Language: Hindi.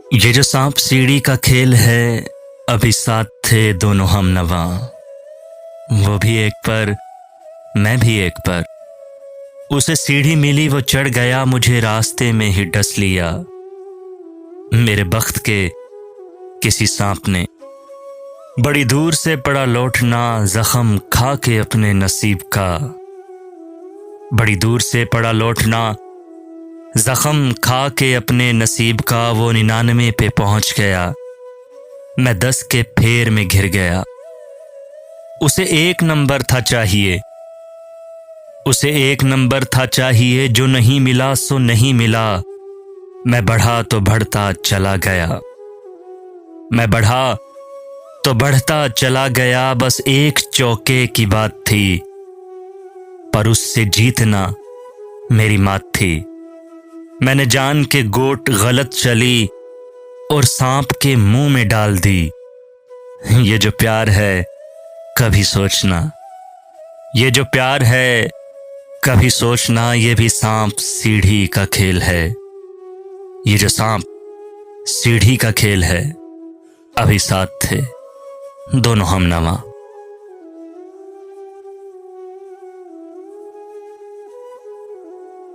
ये जो सांप सीढ़ी का खेल है, अभी साथ थे दोनों हमनवा। वो भी एक पर, मैं भी एक पर। उसे सीढ़ी मिली, वो चढ़ गया, मुझे रास्ते में ही डस लिया। मेरे बख्त के किसी सांप ने बड़ी दूर से पड़ा लौटना, जख्म खा के अपने नसीब का। बड़ी दूर से पड़ा लौटना, जख्म खा के अपने नसीब का। वो 99 पे पहुंच गया, मैं 10 के फेर में घिर गया। उसे 1 नंबर था चाहिए, उसे 1 नंबर था चाहिए। जो नहीं मिला सो नहीं मिला। मैं बढ़ा तो बढ़ता चला गया, मैं बढ़ा तो बढ़ता चला गया। बस एक चौके की बात थी, पर उससे जीतना मेरी मात थी। मैंने जान के गोट गलत चली और सांप के मुंह में डाल दी। ये जो प्यार है कभी सोचना, ये जो प्यार है कभी सोचना। ये भी सांप सीढ़ी का खेल है, ये जो सांप सीढ़ी का खेल है। अभी साथ थे दोनों हमनवा।